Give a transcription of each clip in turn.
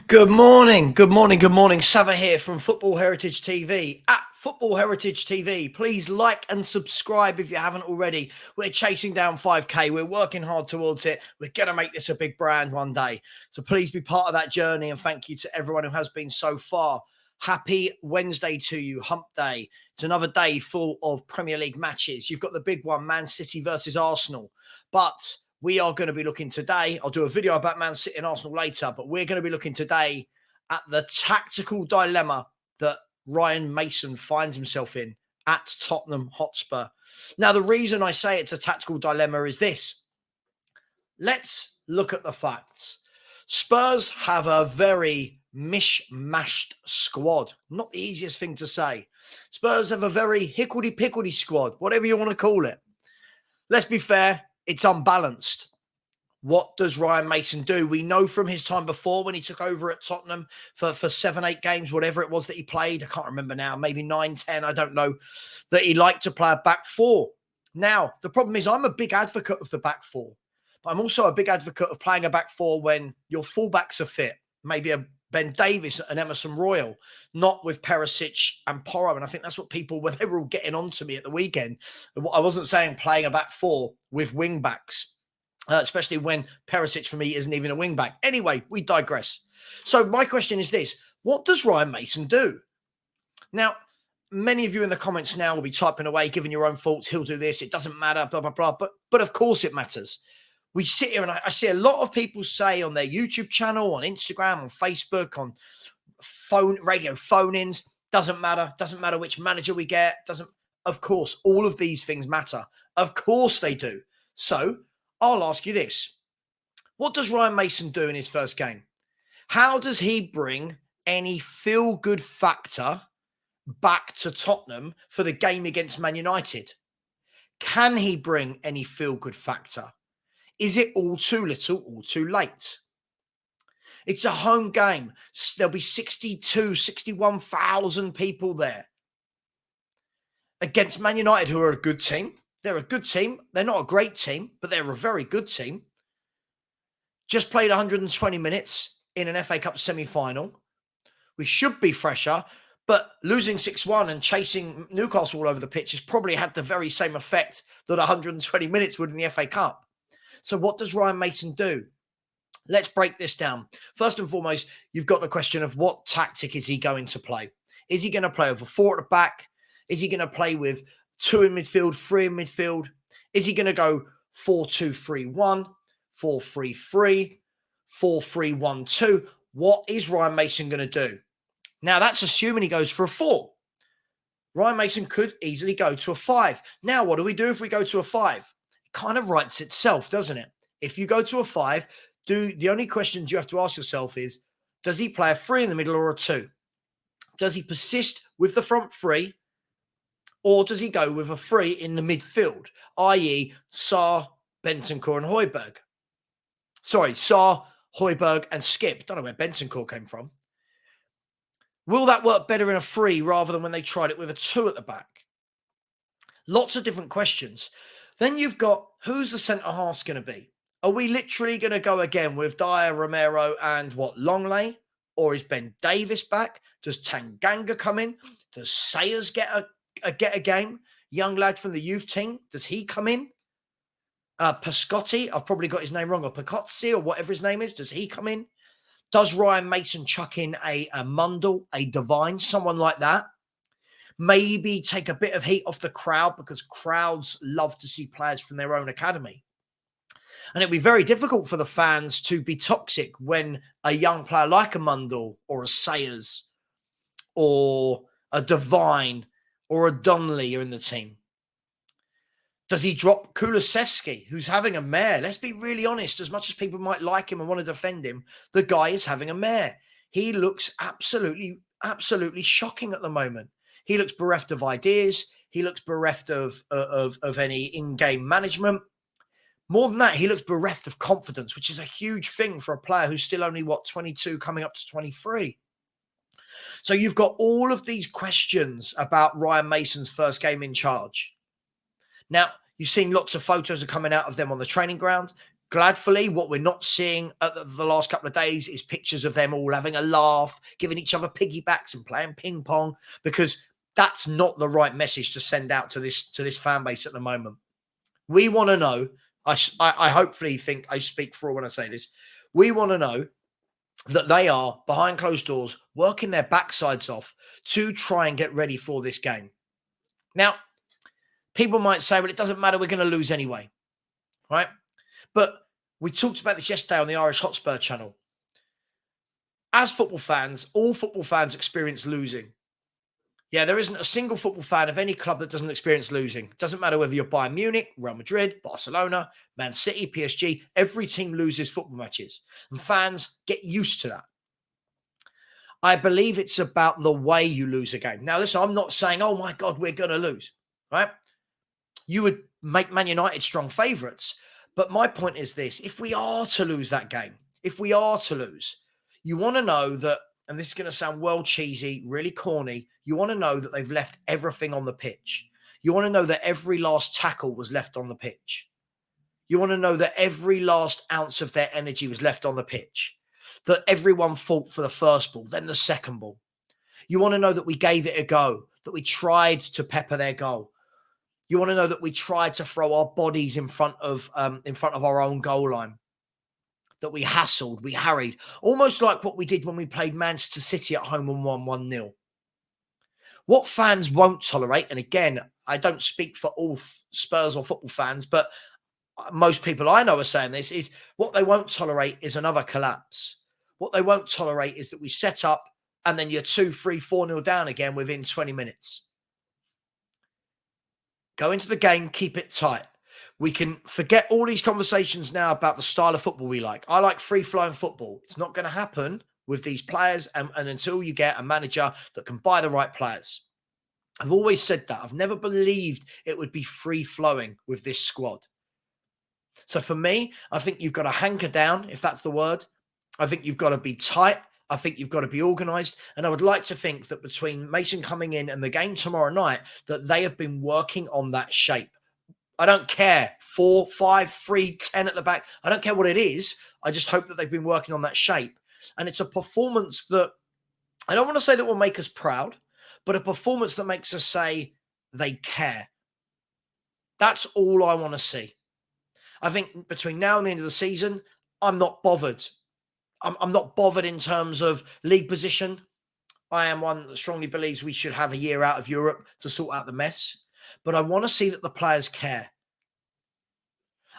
Good morning, good morning, good morning. Sava here from Football Heritage TV. At Football Heritage TV, please like and subscribe if you haven't already. We're chasing down 5K. We're working hard towards it. We're going to make this a big brand one day. So please be part of that journey, and thank you to everyone who has been so far. Happy Wednesday to you, Hump Day. It's another day full of Premier League matches. You've got the big one, Man City versus Arsenal. But we are going to be looking today. I'll do a video about Man City and Arsenal later, but we're going to be looking today at the tactical dilemma that Ryan Mason finds himself in at Tottenham Hotspur. Now, the reason I say it's a tactical dilemma is this. Let's look at the facts. Spurs have a very mishmashed squad. Not the easiest thing to say. Spurs have a very hickledy-pickledy squad, whatever you want to call it. Let's be fair. It's unbalanced. What does Ryan Mason do? We know from his time before when he took over at Tottenham for 7-8 games, whatever it was that he played. I can't remember now, maybe 9-10, I don't know, that he liked to play a back four. Now, the problem is I'm a big advocate of the back four, but I'm also a big advocate of playing a back four when your fullbacks are fit. Maybe a Ben Davies and Emerson Royal, not with Perisic and Porro. And I think that's what people, when they were all getting on to me at the weekend, I wasn't saying playing a back four with wing backs, especially when Perisic for me isn't even a wing back. Anyway, we digress. So my question is this: what does Ryan Mason do? Now, many of you in the comments now will be typing away, giving your own thoughts. He'll do this. It doesn't matter, blah, blah, blah. But of course it matters. We sit here and I see a lot of people say on their YouTube channel, on Instagram, on Facebook, on radio phone-ins, doesn't matter which manager we get, of course, all of these things matter. Of course they do. So I'll ask you this. What does Ryan Mason do in his first game? How does he bring any feel-good factor back to Tottenham for the game against Man United? Can he bring any feel-good factor? Is it all too little, all too late? It's a home game. There'll be 61,000 people there. Against Man United, who are a good team. They're a good team. They're not a great team, but they're a very good team. Just played 120 minutes in an FA Cup semi-final. We should be fresher, but losing 6-1 and chasing Newcastle all over the pitch has probably had the very same effect that 120 minutes would in the FA Cup. So what does Ryan Mason do? Let's break this down. First and foremost, you've got the question of what tactic is he going to play? Is he going to play with a 4 at the back? Is he going to play with 2 in midfield, 3 in midfield? Is he going to go 4-2-3-1, 4-3-3, 4-3-1-2? What is Ryan Mason going to do? Now, that's assuming he goes for a 4. Ryan Mason could easily go to a 5. Now, what do we do if we go to a 5? Kind of writes itself, doesn't it? If you go to a 5, the only questions you have to ask yourself is, does he play a 3 in the middle or a 2? Does he persist with the front 3, or does he go with a 3 in the midfield, i.e. Sarr, Bentancur and Højbjerg? Sorry, Sarr, Højbjerg and Skip. Don't know where Bentancur came from. Will that work better in a 3 rather than when they tried it with a 2 at the back? Lots of different questions. Then you've got, who's the centre-halves going to be? Are we literally going to go again with Dyer, Romero and Longley? Or is Ben Davies back? Does Tanganga come in? Does Sayers get a game? Young lad from the youth team, does he come in? Pascotti, I've probably got his name wrong, or Pacozzi or whatever his name is, does he come in? Does Ryan Mason chuck in a Mundle, a Divine, someone like that? Maybe take a bit of heat off the crowd because crowds love to see players from their own academy. And it'd be very difficult for the fans to be toxic when a young player like a Mundle or a Sayers or a Divine or a Donnelly are in the team. Does he drop Kulusevski, who's having a mare? Let's be really honest. As much as people might like him and want to defend him, the guy is having a mare. He looks absolutely shocking at the moment. He looks bereft of ideas. He looks bereft of any in-game management. More than that, he looks bereft of confidence, which is a huge thing for a player who's still only, 22, coming up to 23. So you've got all of these questions about Ryan Mason's first game in charge. Now, you've seen lots of photos are coming out of them on the training ground. Gladfully, what we're not seeing at the last couple of days is pictures of them all having a laugh, giving each other piggybacks and playing ping pong, because that's not the right message to send out to this fan base at the moment. We want to know, I hopefully think I speak for all when I say this, we want to know that they are, behind closed doors, working their backsides off to try and get ready for this game. Now, people might say, well, it doesn't matter, we're going to lose anyway, right? But we talked about this yesterday on the Irish Hotspur channel. As football fans, all football fans experience losing. Yeah, there isn't a single football fan of any club that doesn't experience losing. It doesn't matter whether you're Bayern Munich, Real Madrid, Barcelona, Man City, PSG. Every team loses football matches. And fans get used to that. I believe it's about the way you lose a game. Now, listen, I'm not saying, oh my God, we're going to lose, right? You would make Man United strong favourites. But my point is this: if we are to lose that game, you want to know that, and this is going to sound well cheesy, really corny, you want to know that they've left everything on the pitch. You want to know that every last tackle was left on the pitch. You want to know that every last ounce of their energy was left on the pitch. That everyone fought for the first ball, then the second ball. You want to know that we gave it a go, that we tried to pepper their goal. You want to know that we tried to throw our bodies in front of our own goal line, that we hassled, we harried, almost like what we did when we played Manchester City at home and won 1-0. What fans won't tolerate, and again, I don't speak for all Spurs or football fans, but most people I know are saying this, is what they won't tolerate is another collapse. What they won't tolerate is that we set up and then you're 2-3, 4-0 down again within 20 minutes. Go into the game, keep it tight. We can forget all these conversations now about the style of football we like. I like free-flowing football. It's not going to happen with these players and until you get a manager that can buy the right players. I've always said that. I've never believed it would be free-flowing with this squad. So for me, I think you've got to hanker down, if that's the word. I think you've got to be tight. I think you've got to be organised. And I would like to think that between Mason coming in and the game tomorrow night, that they have been working on that shape. I don't care. 4, 5, 3, 10 at the back. I don't care what it is. I just hope that they've been working on that shape. And it's a performance that, I don't want to say that will make us proud, but a performance that makes us say they care. That's all I want to see. I think between now and the end of the season, I'm not bothered. I'm not bothered in terms of league position. I am one that strongly believes we should have a year out of Europe to sort out the mess. But I want to see that the players care.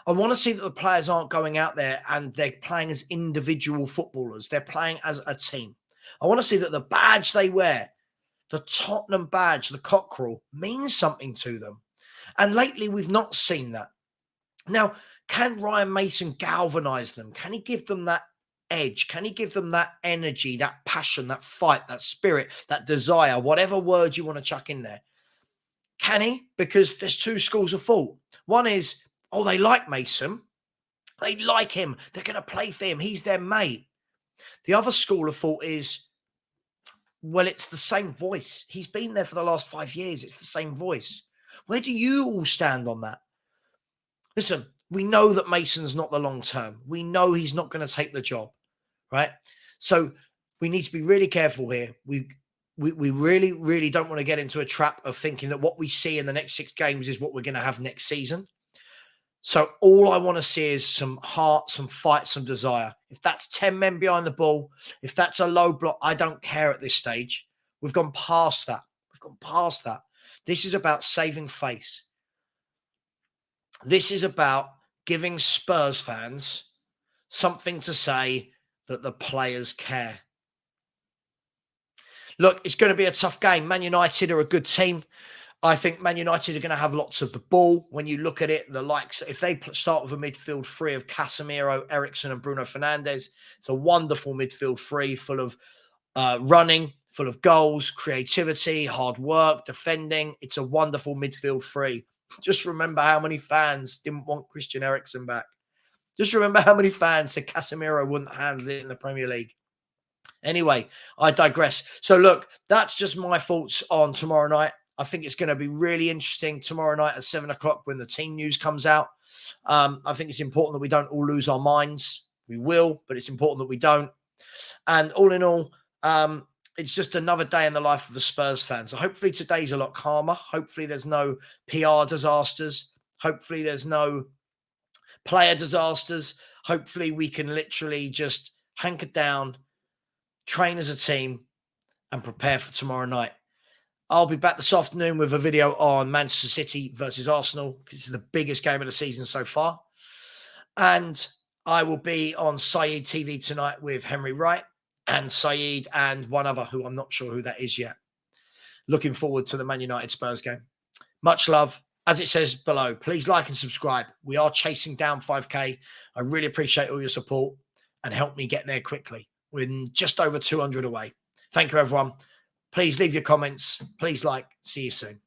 I want to see that the players aren't going out there and they're playing as individual footballers. They're playing as a team. I want to see that the badge they wear, the Tottenham badge, the cockerel, means something to them. And lately, we've not seen that. Now, can Ryan Mason galvanise them? Can he give them that edge? Can he give them that energy, that passion, that fight, that spirit, that desire, whatever word you want to chuck in there? Can he? Because there's two schools of thought. One is, oh, they like Mason. They like him. They're going to play for him. He's their mate. The other school of thought is, well, it's the same voice. He's been there for the last 5 years. It's the same voice. Where do you all stand on that? Listen, we know that Mason's not the long term. We know he's not going to take the job, right? So we need to be really careful here. We really, really don't want to get into a trap of thinking that what we see in the next 6 games is what we're going to have next season. So all I want to see is some heart, some fight, some desire. If that's 10 men behind the ball, if that's a low block, I don't care at this stage. We've gone past that. We've gone past that. This is about saving face. This is about giving Spurs fans something to say that the players care. Look, it's going to be a tough game. Man United are a good team. I think Man United are going to have lots of the ball. When you look at it, the likes, if they start with a midfield three of Casemiro, Eriksen and Bruno Fernandes, it's a wonderful midfield three full of running, full of goals, creativity, hard work, defending. It's a wonderful midfield three. Just remember how many fans didn't want Christian Eriksen back. Just remember how many fans said Casemiro wouldn't handle it in the Premier League. Anyway, I digress. So look, that's just my thoughts on tomorrow night. I think it's going to be really interesting tomorrow night at 7 o'clock when the team news comes out. I think it's important that we don't all lose our minds. We will, but it's important that we don't. And all in all, it's just another day in the life of a Spurs fan. So hopefully today's a lot calmer. Hopefully there's no PR disasters. Hopefully there's no player disasters. Hopefully we can literally just hunker down, train as a team, and prepare for tomorrow night. I'll be back this afternoon with a video on Manchester City versus Arsenal, because this is the biggest game of the season so far. And I will be on Saeed TV tonight with Henry Wright and Saeed and one other who I'm not sure who that is yet. Looking forward to the Man United Spurs game. Much love. As it says below, please like and subscribe. We are chasing down 5K. I really appreciate all your support and help me get there quickly. We're just over 200 away. Thank you, everyone. Please leave your comments. Please like. See you soon.